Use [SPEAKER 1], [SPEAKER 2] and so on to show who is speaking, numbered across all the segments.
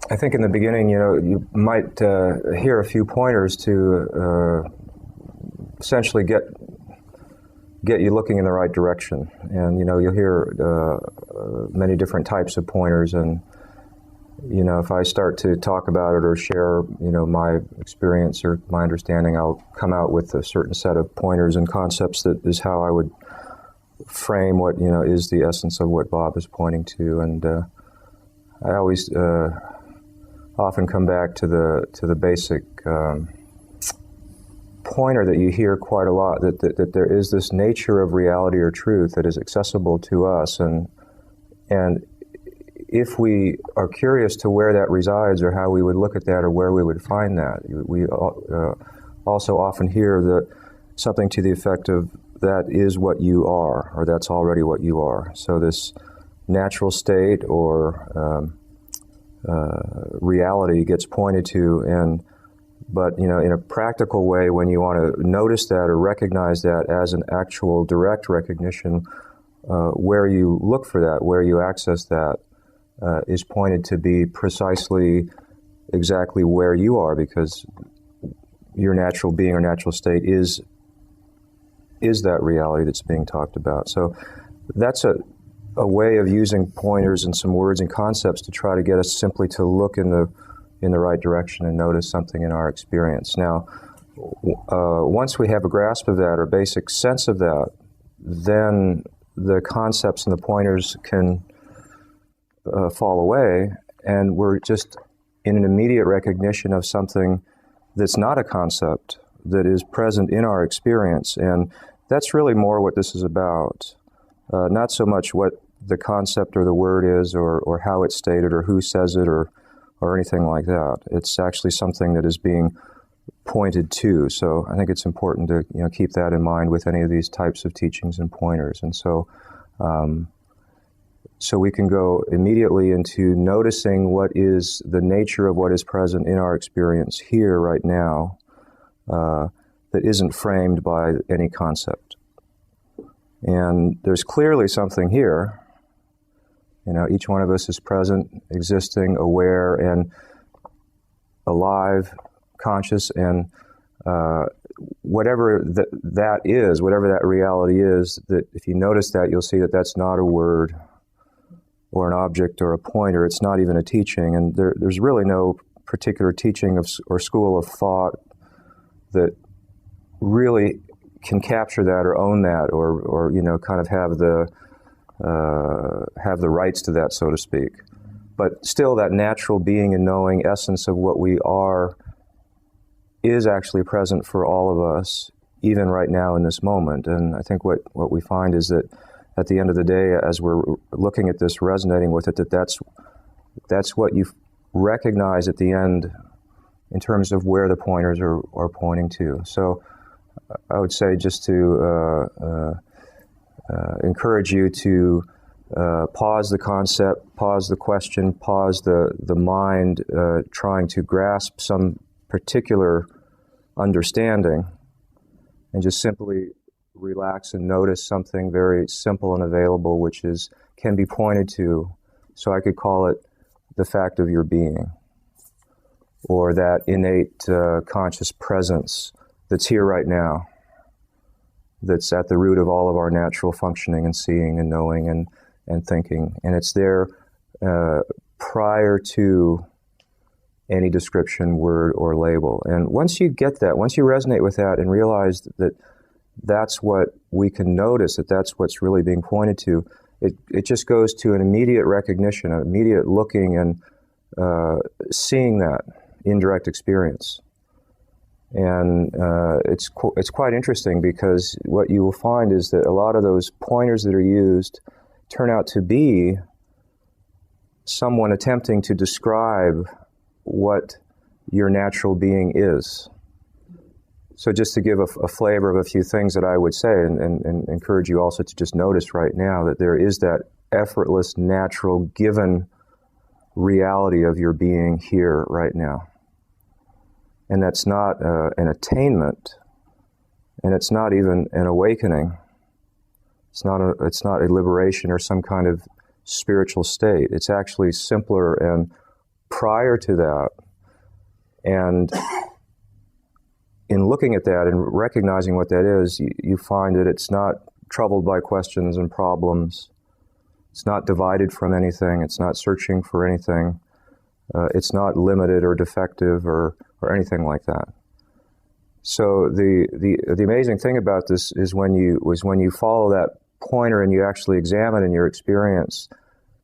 [SPEAKER 1] I think in the beginning, you might hear a few pointers to essentially get you looking in the right direction. And, you'll hear many different types of pointers. And, if I start to talk about it or share, my experience or my understanding, I'll come out with a certain set of pointers and concepts that is how I would frame what, is the essence of what Bob is pointing to. And I always often come back to the basic pointer that you hear quite a lot, that there is this nature of reality or truth that is accessible to us, and if we are curious to where that resides or how we would look at that or where we would find that, we also often hear something to the effect of that is what you are, or that's already what you are. So this natural state or reality gets pointed to, but in a practical way, when you want to notice that or recognize that as an actual direct recognition, where you look for that, where you access that, is pointed to be precisely exactly where you are, because your natural being or natural state is that reality that's being talked about. So that's a way of using pointers and some words and concepts to try to get us simply to look in the right direction and notice something in our experience. Now, once we have a grasp of that or basic sense of that, then the concepts and the pointers can fall away, and we're just in an immediate recognition of something that's not a concept, that is present in our experience. And that's really more what this is about. Not so much what the concept or the word is, or how it's stated, or who says it, or anything like that. It's actually something that is being pointed to. So I think it's important to keep that in mind with any of these types of teachings and pointers. And so so we can go immediately into noticing what is the nature of what is present in our experience here right now, that isn't framed by any concept. And there's clearly something here. Each one of us is present, existing, aware, and alive, conscious, and whatever that is, whatever that reality is, that if you notice that, you'll see that that's not a word or an object or a pointer. It's not even a teaching, and there's really no particular teaching or school of thought that really can capture that or own that, or kind of have the rights to that, so to speak. But still, that natural being and knowing essence of what we are is actually present for all of us, even right now in this moment. And I think what we find is that at the end of the day, as we're looking at this, resonating with it, that's what you recognize at the end in terms of where the pointers are pointing to. So I would say just to encourage you to pause the concept, pause the question, pause the mind trying to grasp some particular understanding, and just simply relax and notice something very simple and available, which can be pointed to. So I could call it the fact of your being, or that innate conscious presence that's here right now, that's at the root of all of our natural functioning and seeing and knowing and thinking. And it's there prior to any description, word, or label. And once you get that, once you resonate with that and realize that that's what we can notice, that's what's really being pointed to, it just goes to an immediate recognition, an immediate looking and seeing that indirect experience. And it's quite interesting, because what you will find is that a lot of those pointers that are used turn out to be someone attempting to describe what your natural being is. So just to give a flavor of a few things that I would say, and encourage you also to just notice right now that there is that effortless, natural, given reality of your being here right now. And that's not an attainment, and it's not even an awakening. It's not a liberation or some kind of spiritual state. It's actually simpler and prior to that. And in looking at that and recognizing what that is, you find that it's not troubled by questions and problems. It's not divided from anything. It's not searching for anything. It's not limited or defective or anything like that. So the amazing thing about this is when you follow that pointer and you actually examine in your experience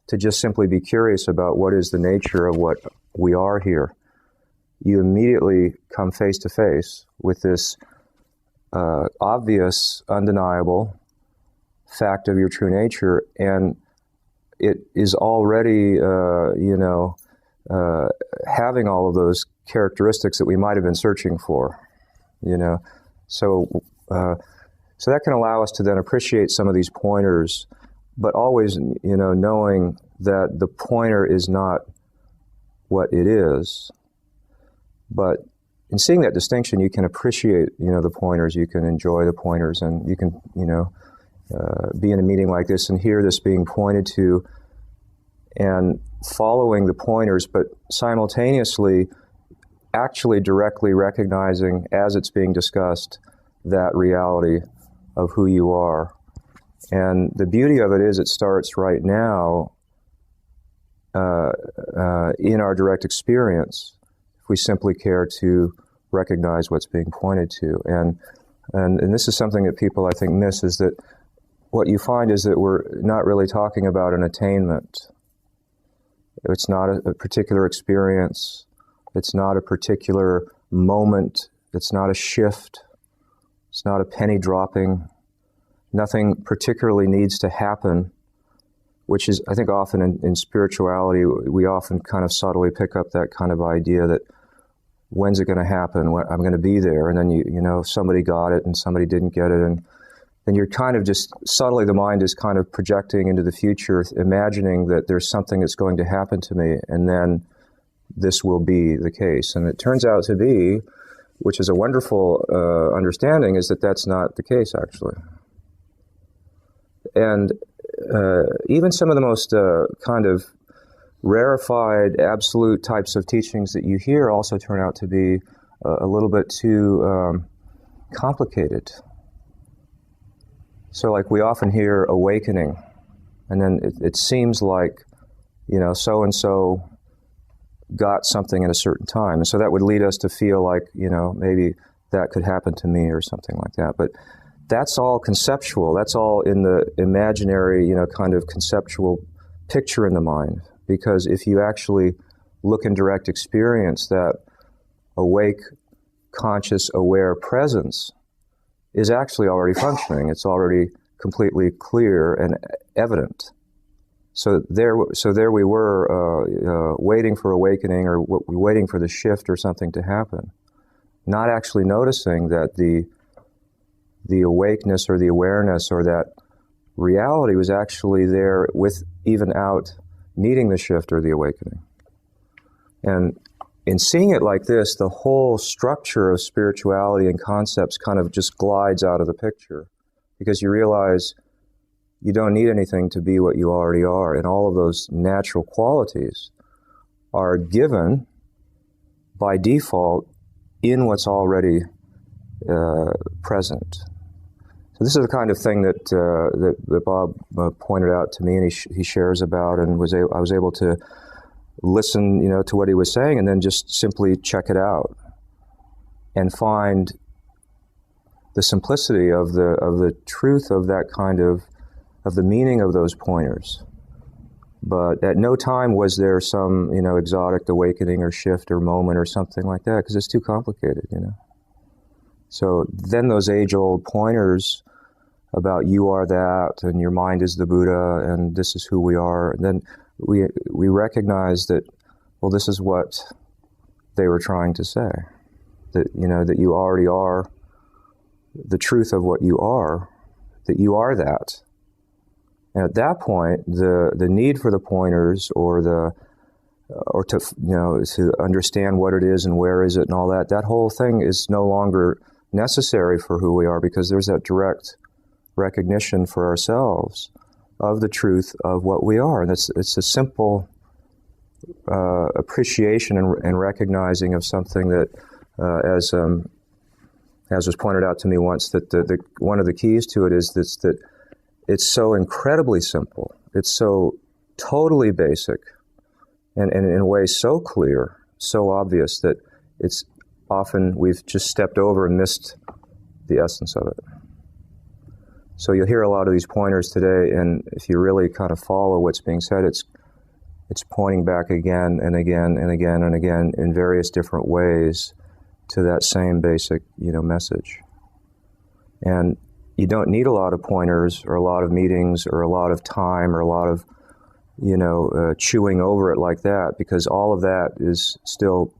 [SPEAKER 1] to just simply be curious about what is the nature of what we are here, you immediately come face to face with this obvious, undeniable fact of your true nature, and it is already, having all of those characteristics that we might have been searching for, So that can allow us to then appreciate some of these pointers, but always, knowing that the pointer is not what it is. But in seeing that distinction, you can appreciate, the pointers, you can enjoy the pointers, and you can, be in a meeting like this and hear this being pointed to and following the pointers, but simultaneously actually directly recognizing as it's being discussed that reality of who you are. And the beauty of it is it starts right now in our direct experience, if we simply care to recognize what's being pointed to. And this is something that people, I think, miss, is that what you find is that we're not really talking about an attainment. It's not a particular experience. It's not a particular moment. It's not a shift. It's not a penny dropping. Nothing particularly needs to happen, which is, I think, often in spirituality, we often kind of subtly pick up that kind of idea that when's it going to happen? I'm going to be there. And then, somebody got it and somebody didn't get it. And then you're kind of just subtly, the mind is kind of projecting into the future, imagining that there's something that's going to happen to me, and then this will be the case. And it turns out to be, which is a wonderful understanding, is that that's not the case, actually. And even some of the most kind of rarefied, absolute types of teachings that you hear also turn out to be a little bit too complicated. So like we often hear awakening, and then it seems like, so-and-so got something at a certain time. And so that would lead us to feel like, maybe that could happen to me or something like that. But that's all conceptual. That's all in the imaginary, kind of conceptual picture in the mind. Because if you actually look in direct experience, that awake, conscious, aware presence is actually already functioning. It's already completely clear and evident. So there we were waiting for awakening, or waiting for the shift or something to happen, not actually noticing that the awakeness or the awareness or that reality was actually there without needing the shift or the awakening. And in seeing it like this, the whole structure of spirituality and concepts kind of just glides out of the picture, because you realize you don't need anything to be what you already are, and all of those natural qualities are given by default in what's already present. So this is the kind of thing that Bob pointed out to me, and he shares about, and I was able to listen, to what he was saying, and then just simply check it out and find the simplicity of the truth of that kind of the meaning of those pointers. But at no time was there some, exotic awakening or shift or moment or something like that, because it's too complicated, So then those age-old pointers about you are that, and your mind is the Buddha, and this is who we are, and then we recognize that, well, this is what they were trying to say, that, that you already are the truth of what you are, that you are that. And at that point, the need for the pointers or to understand what it is and where is it and all that whole thing is no longer necessary for who we are, because there's that direct recognition for ourselves of the truth of what we are. And it's a simple appreciation and recognizing of something that, as was pointed out to me once, that one of the keys to it is that it's so incredibly simple. It's so totally basic, and in a way so clear, so obvious that it's often we've just stepped over and missed the essence of it. So you'll hear a lot of these pointers today, and if you really kind of follow what's being said, it's pointing back again and again and again and again in various different ways to that same basic, message. And you don't need a lot of pointers or a lot of meetings or a lot of time or a lot of, chewing over it like that, because all of that is still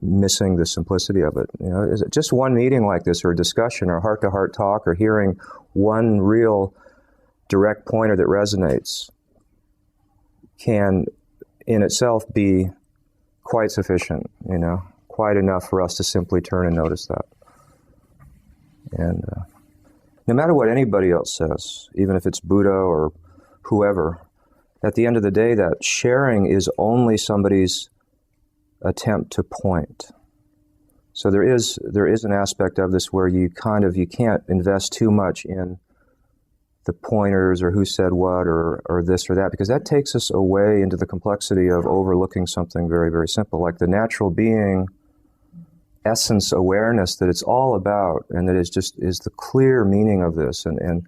[SPEAKER 1] missing the simplicity of it. Is it just one meeting like this, or a discussion, or heart-to-heart talk, or hearing one real direct pointer that resonates can in itself be quite sufficient, quite enough for us to simply turn and notice that. And no matter what anybody else says, even if it's Buddha or whoever, at the end of the day, that sharing is only somebody's attempt to point. So there is an aspect of this where you can't invest too much in the pointers or who said what or this or that, because that takes us away into the complexity of overlooking something very, very simple, like the natural being essence awareness that it's all about, and that is the clear meaning of this, and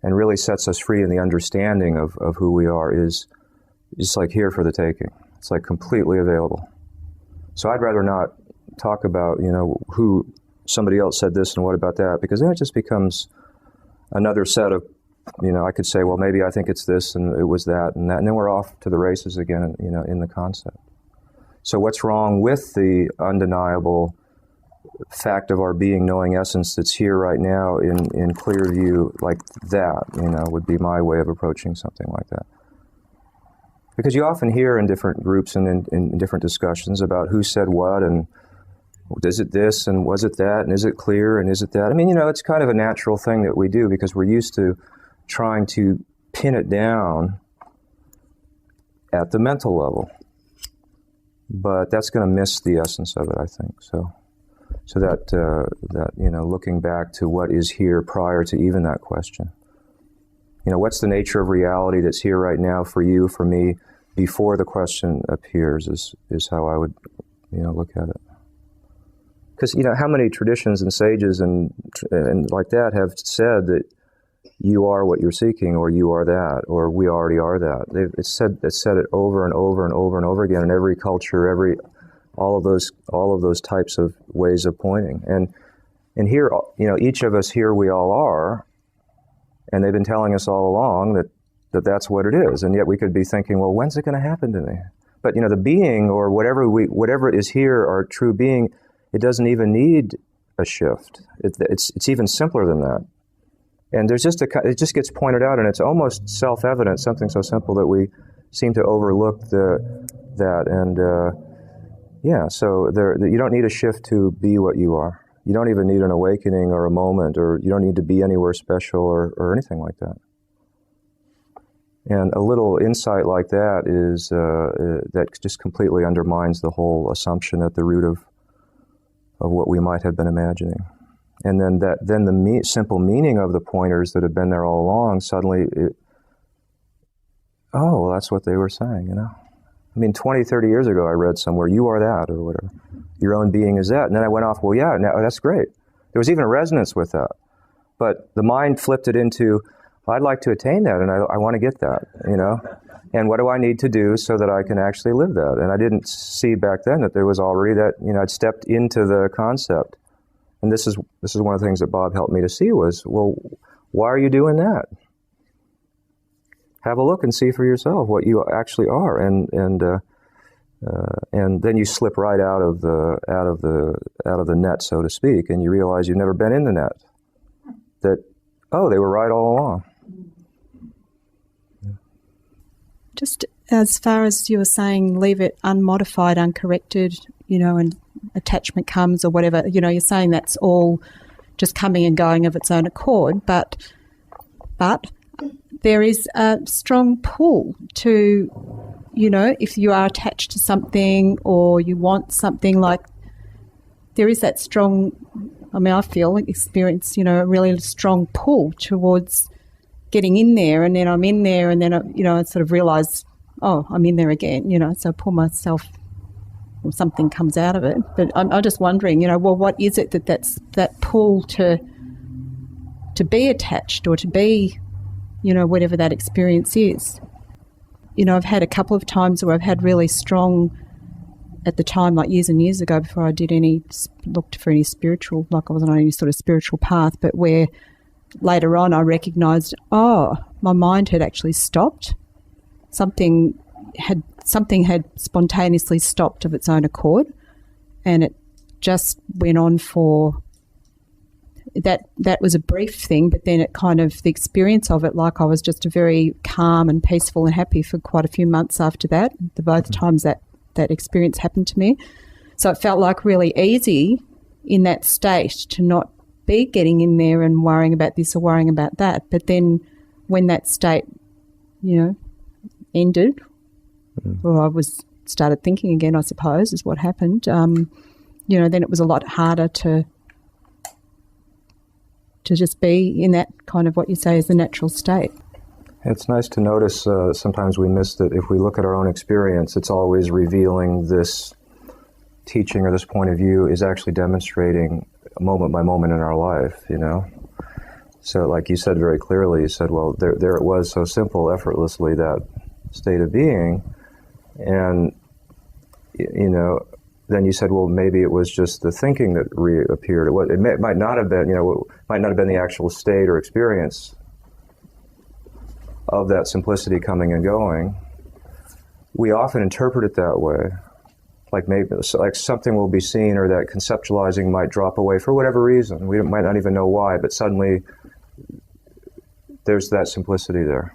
[SPEAKER 1] really sets us free in the understanding of who we are, is just like here for the taking. It's like completely available. So I'd rather not talk about, who somebody else said this and what about that, because then it just becomes another set of, I could say, well, maybe I think it's this and it was that and that, and then we're off to the races again, in the concept. So what's wrong with the undeniable fact of our being, knowing essence that's here right now in clear view like that, would be my way of approaching something like that. Because you often hear in different groups and in different discussions about who said what, and is it this, and was it that, and is it clear, and is it that? I mean, it's kind of a natural thing that we do because we're used to trying to pin it down at the mental level. But that's going to miss the essence of it, I think. So that looking back to what is here prior to even that question. What's the nature of reality that's here right now for you, for me, before the question appears is how I would, look at it. Because, how many traditions and sages and like that have said that you are what you're seeking, or you are that, or we already are that. It's said it over and over and over and over again in every culture, all of those types of ways of pointing. And here, each of us here, we all are. And they've been telling us all along that that's what it is. And yet we could be thinking, well, when's it going to happen to me? But, the being, or whatever is here, our true being, it doesn't even need a shift. It's even simpler than that. And it just gets pointed out, and it's almost self-evident, something so simple that we seem to overlook that. And so you don't need a shift to be what you are. You don't even need an awakening or a moment, or you don't need to be anywhere special or anything like that. And a little insight like that is that just completely undermines the whole assumption at the root of what we might have been imagining. And then the simple meaning of the pointers that have been there all along, suddenly, that's what they were saying, I mean, 20, 30 years ago, I read somewhere, you are that, or whatever. Your own being is that. And then I went off, well, yeah, now, that's great. There was even a resonance with that. But the mind flipped it into, I'd like to attain that, and I want to get that, And what do I need to do so that I can actually live that? And I didn't see back then that there was already that, I'd stepped into the concept. And this is one of the things that Bob helped me to see was, well, why are you doing that? Have a look and see for yourself what you actually are, and then you slip right out of the net, so to speak, and you realize you've never been in the net. That they were right all along.
[SPEAKER 2] Just as far as you were saying, leave it unmodified, uncorrected, and attachment comes or whatever. You're saying that's all just coming and going of its own accord, but there is a strong pull to you know, if you are attached to something or you want something, like there is that strong, I mean, I feel experience, you know, a really strong pull towards getting in there, and then I'm in there, and then, I sort of realise, oh, I'm in there again, you know, so I pull myself, or something comes out of it. But I'm just wondering, you know, well, what is it that's that pull to be attached or to be, you know, whatever that experience is? You know, I've had a couple of times where I've had really strong, at the time, like years and years ago, before I did looked for any spiritual, like I wasn't on any sort of spiritual path, but where later on I recognised, oh, my mind had actually stopped. Something had spontaneously stopped of its own accord, and it just went on for that was a brief thing, but then it kind of, the experience of it, like I was just very calm and peaceful and happy for quite a few months after that, both times that experience happened to me. So it felt like really easy in that state to not be getting in there and worrying about this or worrying about that. But then when that state, you know, ended, or I started thinking again, I suppose, is what happened, you know, then it was a lot harder to just be in that kind of what you say is the natural state.
[SPEAKER 1] It's nice to notice sometimes we miss that if we look at our own experience, it's always revealing this teaching or this point of view is actually demonstrating moment by moment in our life, you know. So like you said very clearly, you said, well, there it was so simple, effortlessly, that state of being. And, you know, then you said, well, maybe it was just the thinking that reappeared. It might not have been, you know, might not have been the actual state or experience of that simplicity coming and going. We often interpret it that way, like maybe like something will be seen, or that conceptualizing might drop away for whatever reason. We might not even know why, but suddenly there's that simplicity there.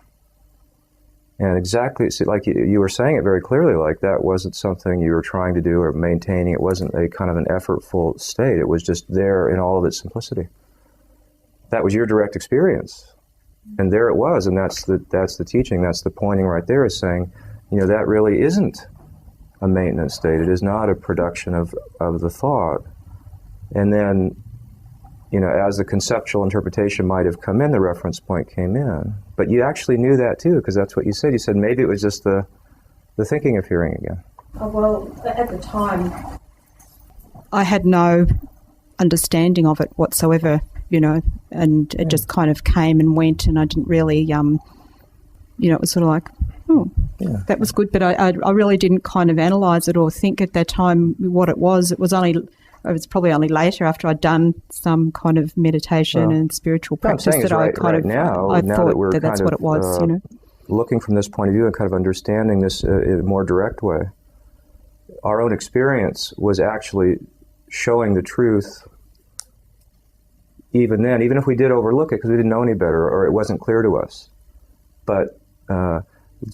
[SPEAKER 1] And exactly, like you were saying it very clearly, like that wasn't something you were trying to do or maintaining. It wasn't a kind of an effortful state. It was just there in all of its simplicity. That was your direct experience. And there it was, and that's the teaching, that's the pointing right there, is saying, you know, that really isn't a maintenance state. It is not a production of the thought. And then, you know, as the conceptual interpretation might have come in, the reference point came in. But you actually knew that too, because that's what you said. You said maybe it was just the thinking appearing again.
[SPEAKER 2] Oh, well, at the time, I had no understanding of it whatsoever, you know, and it just kind of came and went, and I didn't really, you know, it was sort of like, oh, that was good, but I really didn't kind of analyse it or think at that time what it was. It was probably only later, after I'd done some kind of meditation and spiritual practice, that I kind of I thought that that's what it was, you know.
[SPEAKER 1] Looking from this point of view and kind of understanding this in a more direct way, our own experience was actually showing the truth even then, even if we did overlook it because we didn't know any better or it wasn't clear to us. But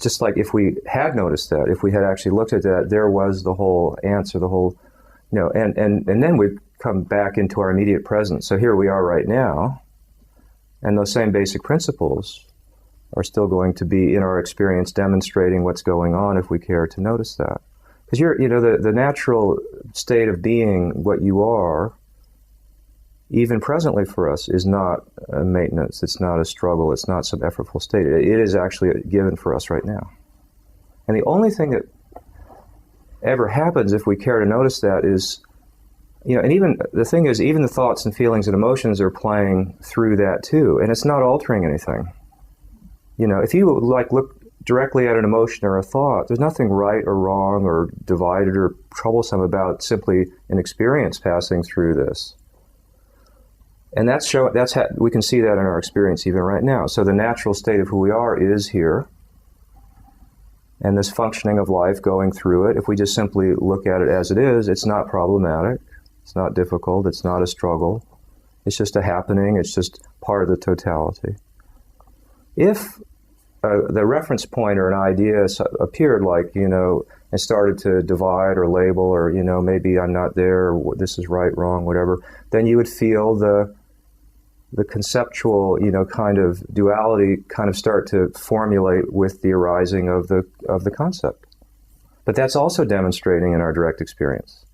[SPEAKER 1] just like if we had noticed that, if we had actually looked at that, there was the whole answer, the whole, you know, and then we'd come back into our immediate presence. So here we are right now, and those same basic principles are still going to be in our experience demonstrating what's going on if we care to notice that. Because the natural state of being, what you are, even presently for us, is not a maintenance, it's not a struggle, it's not some effortful state. It is actually given for us right now. And the only thing that ever happens if we care to notice that is, you know, and even the thing is, even the thoughts and feelings and emotions are playing through that too, and it's not altering anything. You know, if you like look directly at an emotion or a thought, there's nothing right or wrong or divided or troublesome about simply an experience passing through this. And we can see that in our experience even right now. So the natural state of who we are is here, and this functioning of life going through it, if we just simply look at it as it is, it's not problematic, it's not difficult, it's not a struggle, it's just a happening, it's just part of the totality. If the reference point or an idea appeared, like, you know, and started to divide or label, or, you know, maybe I'm not there, or this is right, wrong, whatever, then you would feel the conceptual, you know, kind of duality kind of start to formulate with the arising of the concept. But that's also demonstrating in our direct experience.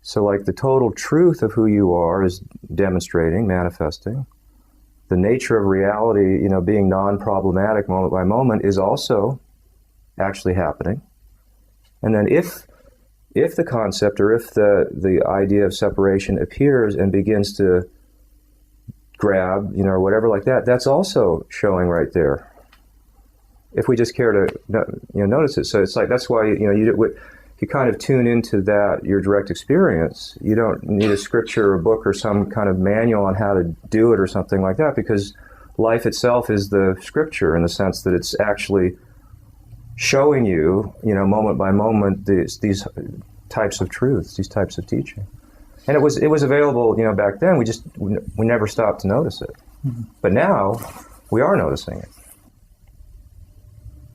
[SPEAKER 1] So like the total truth of who you are is demonstrating, manifesting. The nature of reality, you know, being non-problematic moment by moment is also actually happening. And then if the concept or if the idea of separation appears and begins to grab, you know, or whatever like that, that's also showing right there. If we just care to, you know, notice it. So it's like, that's why, you know, you kind of tune into that, your direct experience. You don't need a scripture or a book or some kind of manual on how to do it or something like that, because life itself is the scripture in the sense that it's actually showing you, you know, moment by moment, these types of truths, these types of teaching. And it was available, you know, back then. We never stopped to notice it. Mm-hmm. But now we are noticing it.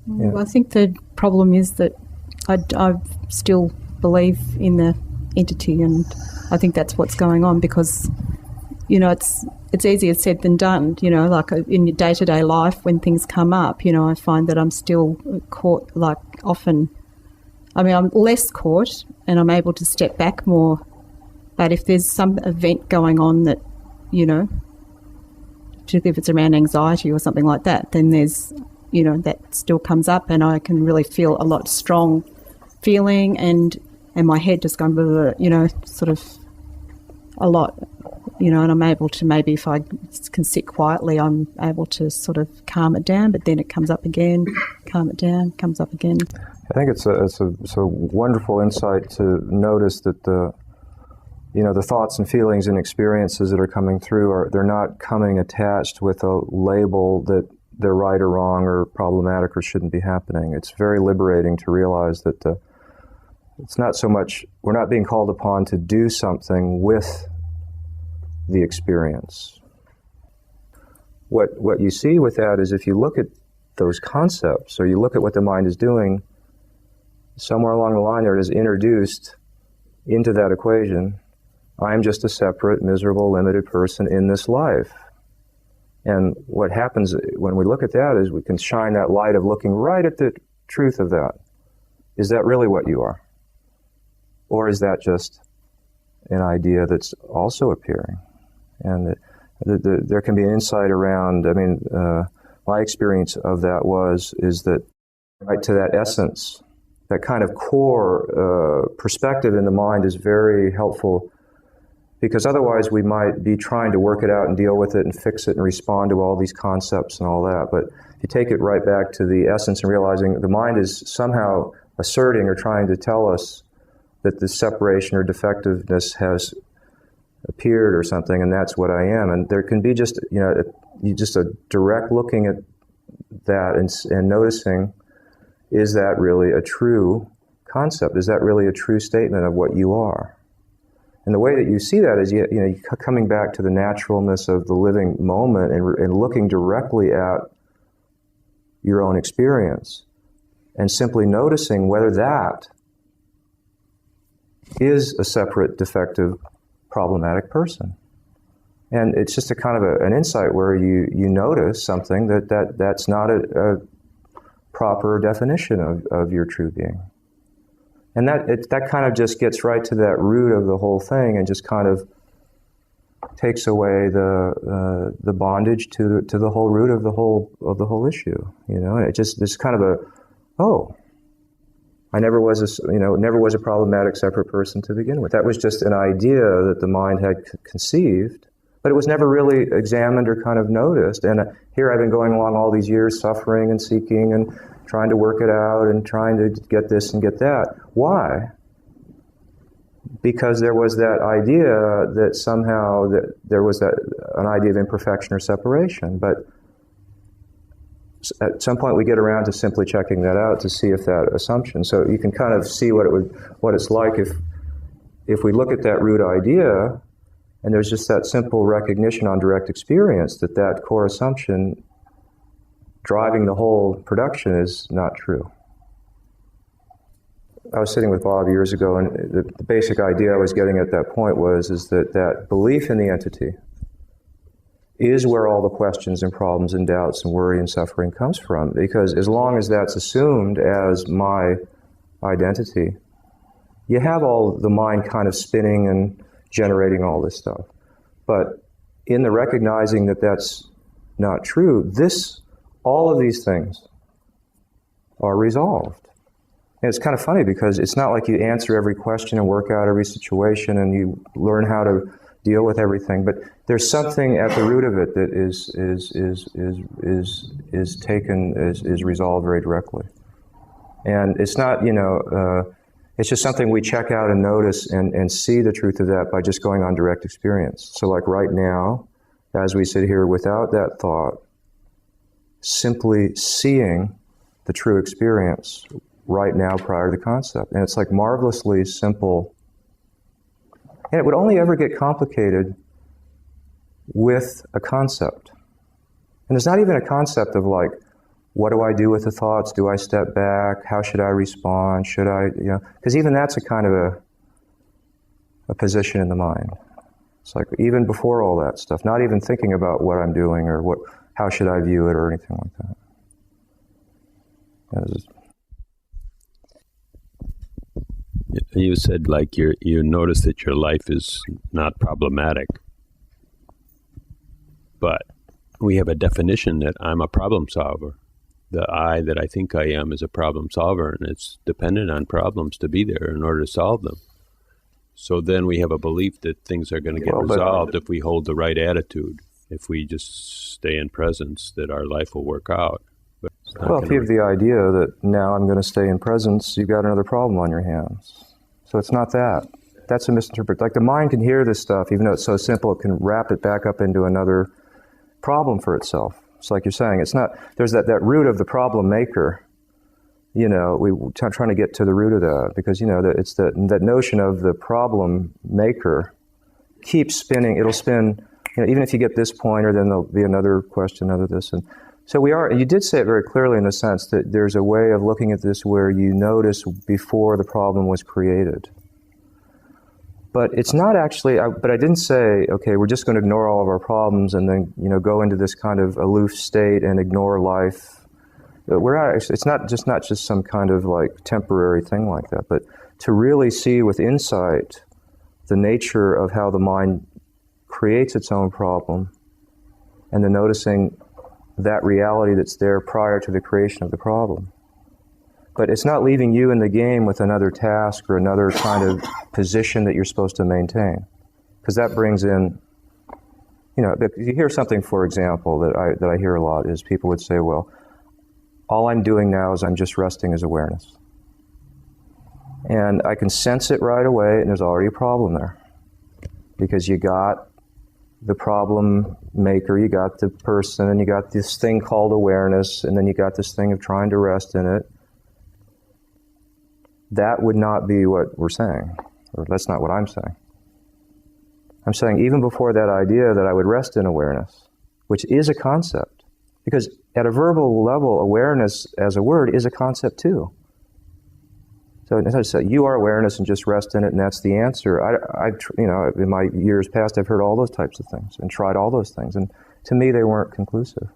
[SPEAKER 2] Yeah. Well, I think the problem is that I still believe in the entity, and I think that's what's going on, because, you know, it's easier said than done, you know, like in your day-to-day life when things come up, you know, I find that I'm still caught, like often, I mean, I'm less caught and I'm able to step back more, but if there's some event going on that, you know, particularly if it's around anxiety or something like that, then there's, you know, that still comes up and I can really feel a lot strong feeling and my head just going, blah, blah, blah, you know, sort of a lot, you know, and I'm able to, maybe if I can sit quietly, I'm able to sort of calm it down, but then it comes up again, calm it down, comes up again.
[SPEAKER 1] I think it's a wonderful insight to notice that the thoughts and feelings and experiences that are coming through they're not coming attached with a label that they're right or wrong or problematic or shouldn't be happening. It's very liberating to realize that it's not so much, we're not being called upon to do something with the experience. What you see with that is if you look at those concepts, or you look at what the mind is doing, somewhere along the line there it is introduced into that equation, I'm just a separate, miserable, limited person in this life. And what happens when we look at that is we can shine that light of looking right at the truth of that. Is that really what you are? Or is that just an idea that's also appearing? And there can be an insight around, I mean, my experience of that is that right to that essence, that kind of core perspective in the mind is very helpful, because otherwise we might be trying to work it out and deal with it and fix it and respond to all these concepts and all that. But if you take it right back to the essence and realizing the mind is somehow asserting or trying to tell us that the separation or defectiveness has appeared or something, and that's what I am. And there can be just, you know, just a direct looking at that and noticing, is that really a true concept? Is that really a true statement of what you are? And the way that you see that is, you know, coming back to the naturalness of the living moment and looking directly at your own experience and simply noticing whether that is a separate, defective, problematic person. And it's just a kind of an insight where you notice something that's not a proper definition of your true being. And that kind of just gets right to that root of the whole thing and just kind of takes away the bondage to the whole root of the whole issue. You know, it's kind of I never was a problematic separate person to begin with. That was just an idea that the mind had conceived, but it was never really examined or kind of noticed. And here I've been going along all these years, suffering and seeking and trying to work it out and trying to get this and get that. Why? Because there was that idea that somehow that there was an idea of imperfection or separation. But at some point we get around to simply checking that out to see if that assumption. So you can kind of see what it's like if we look at that root idea and there's just that simple recognition on direct experience that core assumption driving the whole production is not true. I was sitting with Bob years ago, and the basic idea I was getting at that point is that belief in the entity is where all the questions and problems and doubts and worry and suffering comes from. Because as long as that's assumed as my identity, you have all the mind kind of spinning and generating all this stuff. But in the recognizing that that's not true, all of these things are resolved. And it's kind of funny because it's not like you answer every question and work out every situation and you learn how to deal with everything, but there's something at the root of it that is resolved very directly. And it's not, it's just something we check out and notice and see the truth of that by just going on direct experience. So like right now, as we sit here without that thought, simply seeing the true experience right now prior to the concept. And it's like marvelously simple. And it would only ever get complicated with a concept. And there's not even a concept of like, what do I do with the thoughts? Do I step back? How should I respond? Should I, because even that's a kind of a position in the mind. It's like even before all that stuff, not even thinking about what I'm doing or how should I view it or anything like that.
[SPEAKER 3] You said like you notice that your life is not problematic, but we have a definition that I'm a problem solver. The I that I think I am is a problem solver, and it's dependent on problems to be there in order to solve them. So then we have a belief that things are going to get resolved if we hold the right attitude, if we just stay in presence, that our life will work out.
[SPEAKER 1] Well, if you have the idea that now I'm going to stay in presence, you've got another problem on your hands. So it's not that. That's a misinterpretation. Like the mind can hear this stuff, even though it's so simple, it can wrap it back up into another problem for itself. It's like you're saying, it's not, there's that root of the problem maker, we're trying to get to the root of that, because, it's that notion of the problem maker keeps spinning. It'll spin, even if you get this pointer, then there'll be another question, another this. And so you did say it very clearly in the sense that there's a way of looking at this where you notice before the problem was created. But it's not actually, but I didn't say, okay, we're just going to ignore all of our problems and then, go into this kind of aloof state and ignore life. We're not actually, it's not just some kind of like temporary thing like that, but to really see with insight the nature of how the mind creates its own problem and then noticing that reality that's there prior to the creation of the problem. But it's not leaving you in the game with another task or another kind of position that you're supposed to maintain. Because that brings in, you hear something, for example, that I hear a lot is people would say, well, all I'm doing now is I'm just resting as awareness. And I can sense it right away, and there's already a problem there. Because you got the problem maker, you got the person, and you got this thing called awareness, and then you got this thing of trying to rest in it. That would not be what we're saying, or that's not what I'm saying. I'm saying even before that idea that I would rest in awareness, which is a concept, because at a verbal level, awareness as a word is a concept too. So as I said, you are awareness and just rest in it, and that's the answer. I've in my years past, I've heard all those types of things and tried all those things, and to me, they weren't conclusive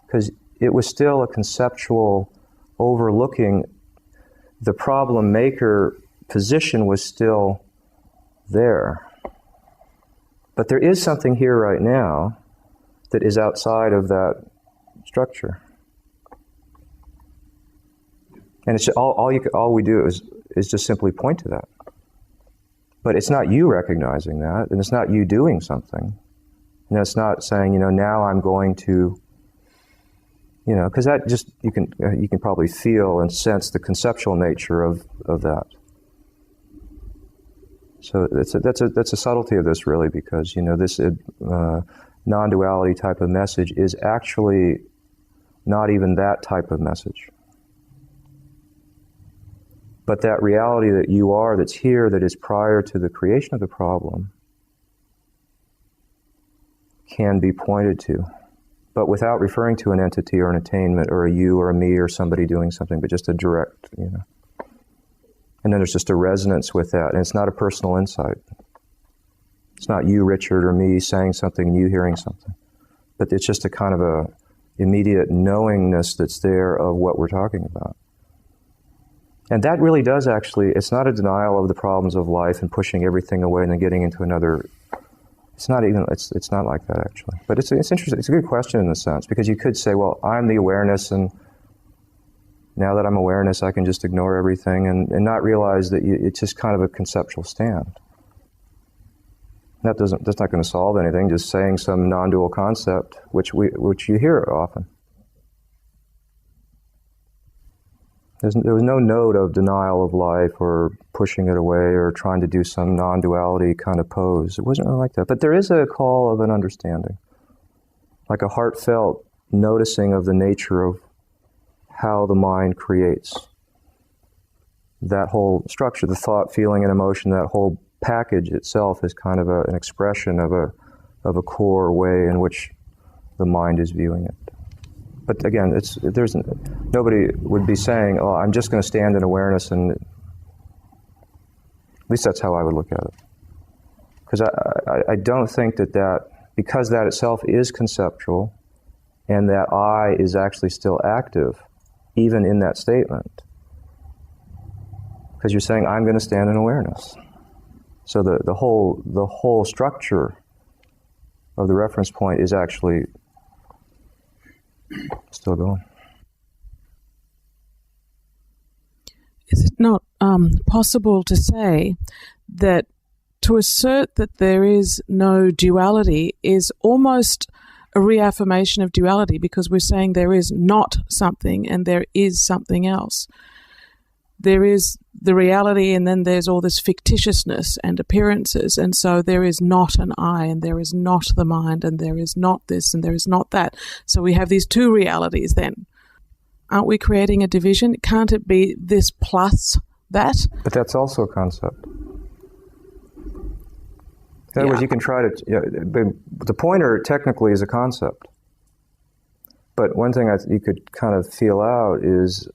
[SPEAKER 1] because it was still a conceptual overlooking. The problem maker position was still there, but there is something here right now that is outside of that structure. And it's all we do is just simply point to that. But it's not you recognizing that, and it's not you doing something. And it's not saying, now I'm going to, because that just, you can probably feel and sense the conceptual nature of that. So that's a subtlety of this, really, because, this non-duality type of message is actually not even that type of message. But that reality that you are, that's here, that is prior to the creation of the problem, can be pointed to, but without referring to an entity or an attainment or a you or a me or somebody doing something, but just a direct, And then there's just a resonance with that, and it's not a personal insight. It's not you, Richard, or me saying something and you hearing something, but it's just a kind of a immediate knowingness that's there of what we're talking about. And that really does actually, it's not a denial of the problems of life and pushing everything away and then getting into another, it's not like that actually. But it's interesting, it's a good question in a sense, because you could say, well, I'm the awareness, and now that I'm awareness, I can just ignore everything and not realize that it's just kind of a conceptual stand. That's not going to solve anything, just saying some non-dual concept, which you hear often. There was no note of denial of life or pushing it away or trying to do some non-duality kind of pose. It wasn't really like that. But there is a call of an understanding, like a heartfelt noticing of the nature of how the mind creates. That whole structure, the thought, feeling, and emotion, that whole package itself is kind of an expression of a core way in which the mind is viewing it. But again, nobody would be saying, "Oh, I'm just going to stand in awareness," and at least that's how I would look at it. Because I don't think that because that itself is conceptual, and that I is actually still active, even in that statement. Because you're saying, "I'm going to stand in awareness." So the whole structure of the reference point is actually still going.
[SPEAKER 4] Is it not possible to say that to assert that there is no duality is almost a reaffirmation of duality, because we're saying there is not something and there is something else? There is the reality, and then there's all this fictitiousness and appearances, and so there is not an I, and there is not the mind, and there is not this, and there is not that. So we have these two realities then. Aren't we creating a division? Can't it be this plus that?
[SPEAKER 1] But that's also a concept. In other words, you can try to... the pointer technically is a concept. But one thing you could kind of feel out is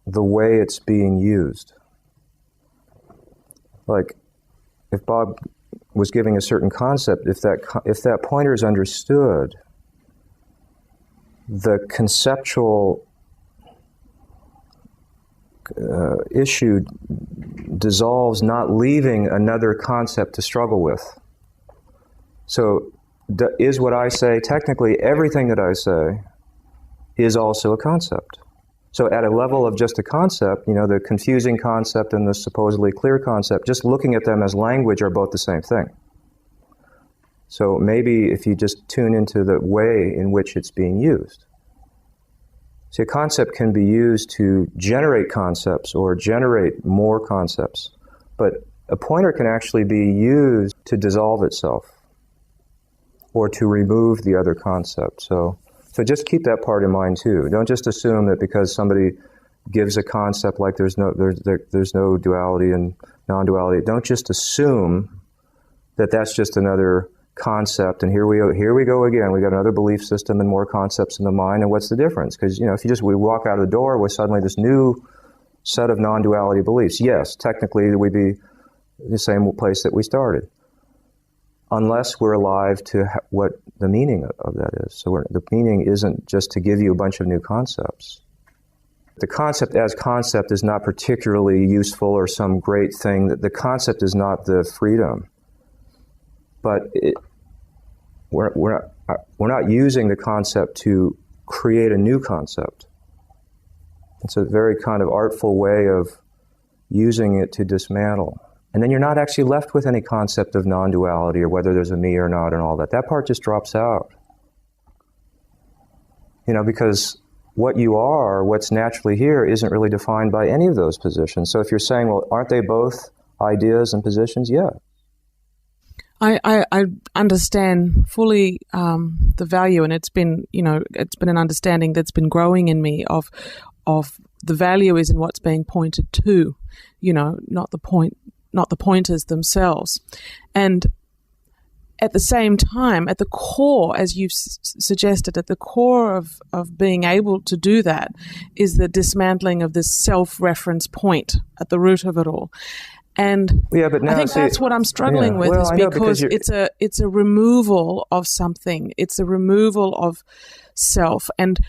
[SPEAKER 1] the way it's being used. Like, if Bob was giving a certain concept, if that pointer is understood, the conceptual issue dissolves, not leaving another concept to struggle with. So, is what I say, technically everything that I say is also a concept. So at a level of just a concept, the confusing concept and the supposedly clear concept, just looking at them as language are both the same thing. So maybe if you just tune into the way in which it's being used. See, a concept can be used to generate concepts or generate more concepts, but a pointer can actually be used to dissolve itself or to remove the other concept. So just keep that part in mind too. Don't just assume that because somebody gives a concept like there's no duality and non-duality. Don't just assume that that's just another concept. And here we go again. We got another belief system and more concepts in the mind. And what's the difference? Because if we walk out of the door with suddenly this new set of non-duality beliefs, yes, technically we'd be the same place that we started. Unless we're alive to what the meaning of that is. So the meaning isn't just to give you a bunch of new concepts. The concept as concept is not particularly useful or some great thing. The concept is not the freedom. But we're not using the concept to create a new concept. It's a very kind of artful way of using it to dismantle. And then you're not actually left with any concept of non-duality or whether there's a me or not and all that. That part just drops out. Because what you are, what's naturally here, isn't really defined by any of those positions. So if you're saying, well, aren't they both ideas and positions? Yeah.
[SPEAKER 4] I understand fully the value, and it's been an understanding that's been growing in me of the value is in what's being pointed to, not the pointers themselves. And at the same time, at the core, as you've suggested, at the core of being able to do that is the dismantling of this self-reference point at the root of it all. And
[SPEAKER 1] yeah, but now,
[SPEAKER 4] I think that's what I'm struggling with, is because it's a removal of something. It's a removal of self. And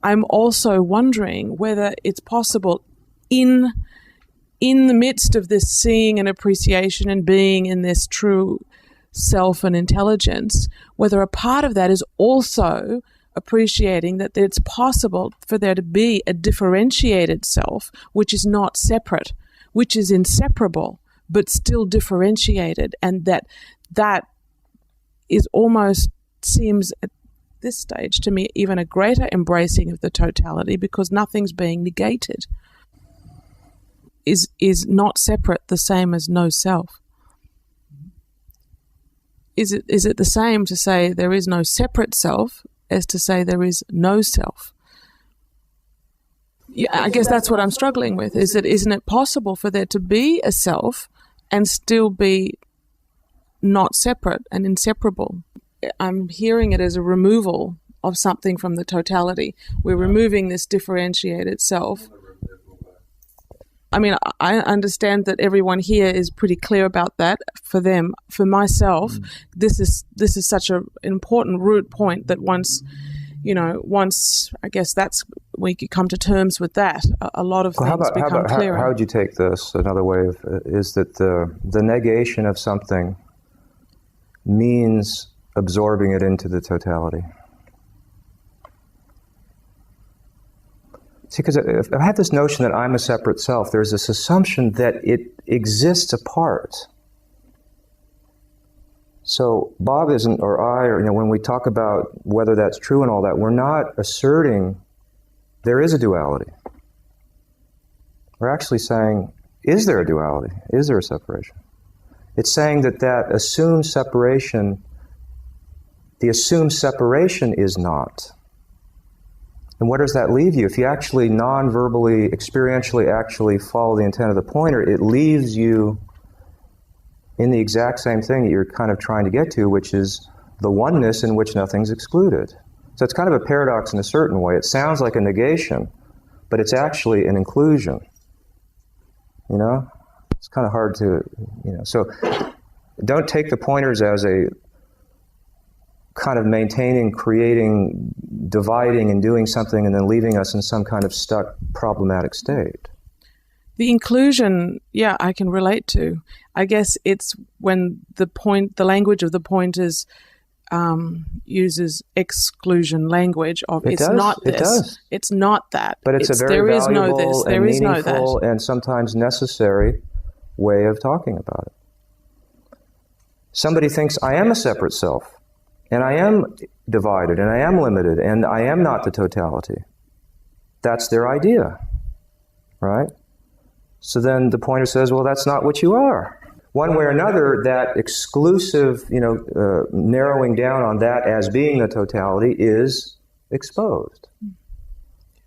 [SPEAKER 4] I'm also wondering whether it's possible, in the midst of this seeing and appreciation and being in this true self and intelligence, whether a part of that is also appreciating that it's possible for there to be a differentiated self, which is not separate, which is inseparable, but still differentiated, and that is almost seems at this stage to me even a greater embracing of the totality, because nothing's being negated. Is not separate the same as no self? Is it the same to say there is no separate self as to say there is no self? Yeah, I guess that's what I'm struggling with. Isn't it possible for there to be a self and still be not separate and inseparable? I'm hearing it as a removal of something from the totality. We're removing this differentiated self. I mean, I understand that everyone here is pretty clear about that for them. For myself, this is such an important root point that once I guess that's we could come to terms with that. A lot of things become clearer.
[SPEAKER 1] How would you take this? Another way of is that the negation of something means absorbing it into the totality. See, because if I have this notion that I'm a separate self, there's this assumption that it exists apart. So Bob isn't, or I, or when we talk about whether that's true and all that, we're not asserting there is a duality. We're actually saying, is there a duality? Is there a separation? It's saying that assumed separation, the assumed separation is not. And where does that leave you? If you actually non-verbally, experientially actually follow the intent of the pointer, it leaves you in the exact same thing that you're kind of trying to get to, which is the oneness in which nothing's excluded. So it's kind of a paradox in a certain way. It sounds like a negation, but it's actually an inclusion. You know? It's kind of hard to, So don't take the pointers as a kind of maintaining, creating, dividing, and doing something and then leaving us in some kind of stuck, problematic state.
[SPEAKER 4] The inclusion, yeah, I can relate to. I guess it's when the language of the pointers uses exclusion language of not this. It does. It's not that.
[SPEAKER 1] But it's a very valuable and meaningful and sometimes necessary way of talking about it. Somebody thinks, I am a separate self, and I am divided, and I am limited, and I am not the totality. That's their idea, right? So then the pointer says, well, that's not what you are. One way or another, that exclusive, narrowing down on that as being the totality is exposed.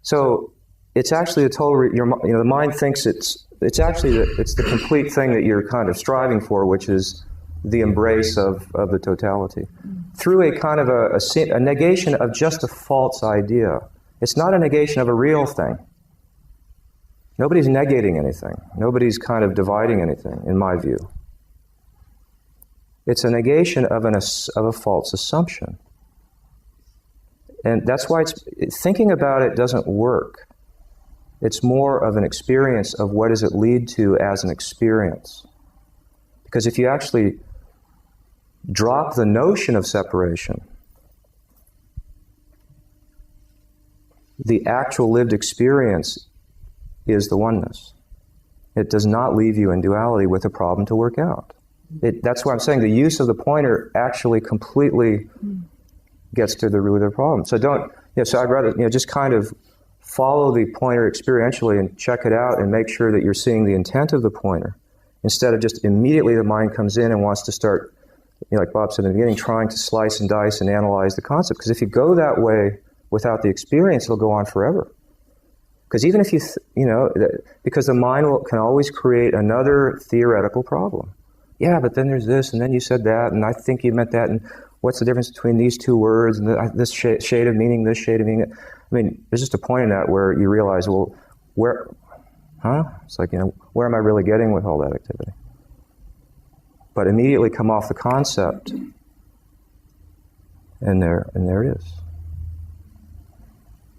[SPEAKER 1] So it's actually a total, the mind thinks it's the complete thing that you're kind of striving for, which is the embrace of the totality. Through a kind of a negation of just a false idea. It's not a negation of a real thing. Nobody's negating anything. Nobody's kind of dividing anything, in my view. It's a negation of a false assumption. And that's why thinking about it doesn't work. It's more of an experience of what does it lead to as an experience. Because if you actually drop the notion of separation, the actual lived experience is the oneness. It does not leave you in duality with a problem to work out. That's why I'm saying the use of the pointer actually completely gets to the root of the problem. So so I'd rather, just kind of follow the pointer experientially and check it out and make sure that you're seeing the intent of the pointer instead of just immediately the mind comes in and wants to start, like Bob said in the beginning, trying to slice and dice and analyze the concept. Because if you go that way without the experience, it'll go on forever. Because even if because the mind can always create another theoretical problem. Yeah, but then there's this, and then you said that, and I think you meant that, and what's the difference between these two words, and this shade of meaning, this shade of meaning? I mean, there's just a point in that where you realize, well, it's like, where am I really getting with all that activity? But immediately come off the concept, and there it is.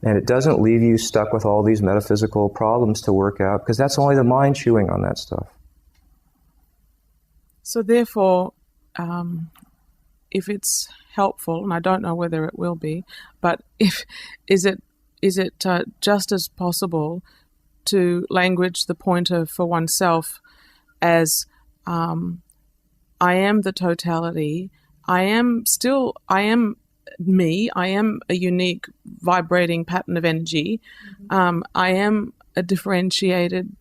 [SPEAKER 1] And it doesn't leave you stuck with all these metaphysical problems to work out, because that's only the mind chewing on that stuff.
[SPEAKER 4] So therefore, if it's helpful, and I don't know whether it will be, but is it just as possible to language the pointer for oneself as I am the totality, I am me, I am a unique vibrating pattern of energy, I am a differentiated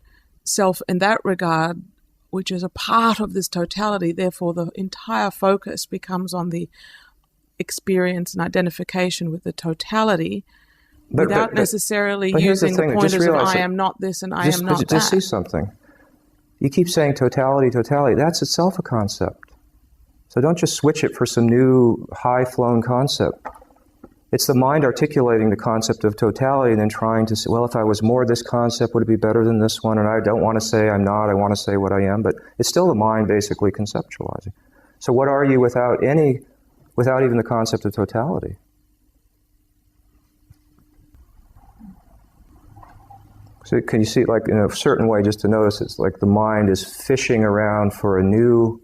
[SPEAKER 4] self in that regard, which is a part of this totality. Therefore, the entire focus becomes on the experience and identification with the totality, without necessarily using the pointers of I am not this and I am not that.
[SPEAKER 1] Just see something. You keep saying totality, totality. That's itself a concept. So don't just switch it for some new high-flown concept. It's the mind articulating the concept of totality and then trying to say, well, if I was more this concept, would it be better than this one? And I don't want to say I'm not, I want to say what I am, but it's still the mind basically conceptualizing. So what are you without even the concept of totality? So can you see, like, in a certain way, just to notice, it's like the mind is fishing around for a new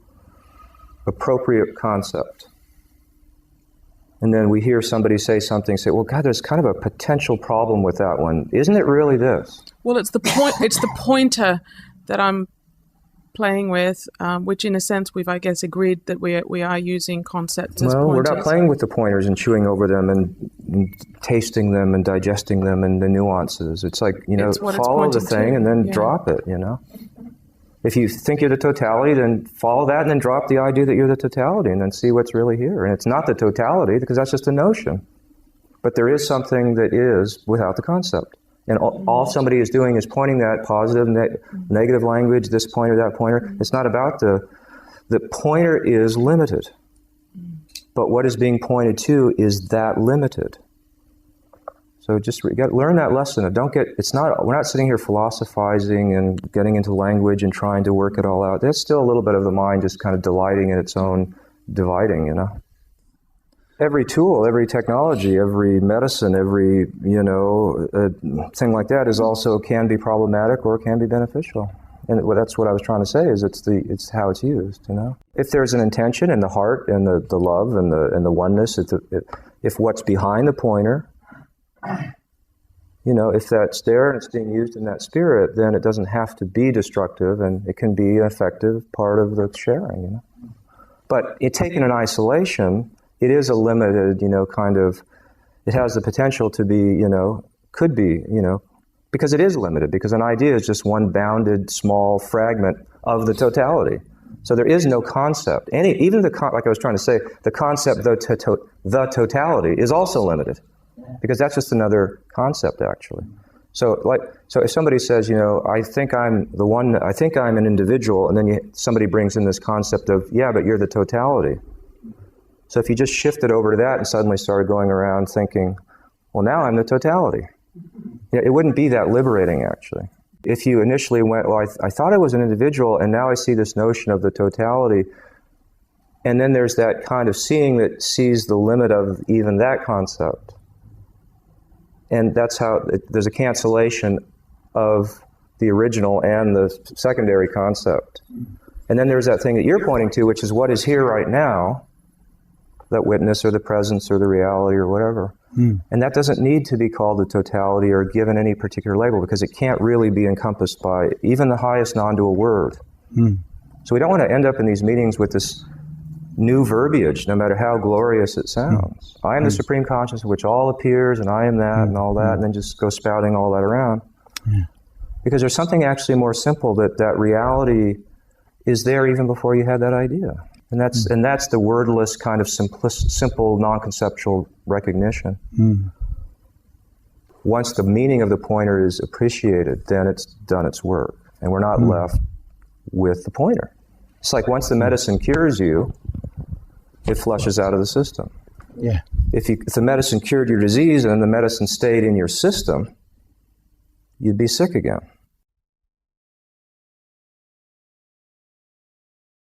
[SPEAKER 1] appropriate concept. And then we hear somebody say something, say, well, God, there's kind of a potential problem with that one. Isn't it really this?
[SPEAKER 4] Well, it's the pointer that I'm playing with, which in a sense we've, I guess, agreed that we are using concepts as pointers.
[SPEAKER 1] Well, we're not playing with the pointers and chewing over them and tasting them and digesting them and the nuances. It's like, follow the thing and then drop it, If you think you're the totality, then follow that and then drop the idea that you're the totality and then see what's really here. And it's not the totality because that's just a notion. But there is something that is without the concept. And all somebody is doing is pointing that positive, negative language, this pointer, that pointer. It's not about the pointer is limited. But what is being pointed to is that limited. So just learn that lesson. We're not sitting here philosophizing and getting into language and trying to work it all out. There's still a little bit of the mind just kind of delighting in its own dividing, Every tool, every technology, every medicine, every, thing like that can be problematic or can be beneficial. And that's what I was trying to say, is it's how it's used, If there's an intention in the heart and the love and the oneness, if what's behind the pointer, if that's there and it's being used in that spirit, then it doesn't have to be destructive and it can be an effective part of the sharing, But taken in isolation, it is a limited, it has the potential to be, could be, because it is limited, because an idea is just one bounded small fragment of the totality. So there is no concept. Like I was trying to say, the concept, the totality, is also limited. Because that's just another concept, actually. So if somebody says, I think I'm an individual, and then somebody brings in this concept of, yeah, but you're the totality. So if you just shifted over to that and suddenly started going around thinking, well, now I'm the totality, it wouldn't be that liberating, actually. If you initially went, well, I thought I was an individual, and now I see this notion of the totality, and then there's that kind of seeing that sees the limit of even that concept. And that's how there's a cancellation of the original and the secondary concept. And then there's that thing that you're pointing to, which is what is here right now, that witness or the presence or the reality or whatever. And that doesn't need to be called the totality or given any particular label, because it can't really be encompassed by even the highest non-dual word. So we don't want to end up in these meetings with this new verbiage, no matter how glorious it sounds. I am the supreme consciousness in which all appears, and I am that, and all that, and then just go spouting all that around. Because there's something actually more simple, that reality is there even before you had that idea. And that's the wordless kind of simple, non-conceptual recognition. Once the meaning of the pointer is appreciated, then it's done its work, and we're not left with the pointer. It's like once the medicine cures you, it flushes out of the system.
[SPEAKER 5] Yeah.
[SPEAKER 1] If the medicine cured your disease and the medicine stayed in your system, you'd be sick again.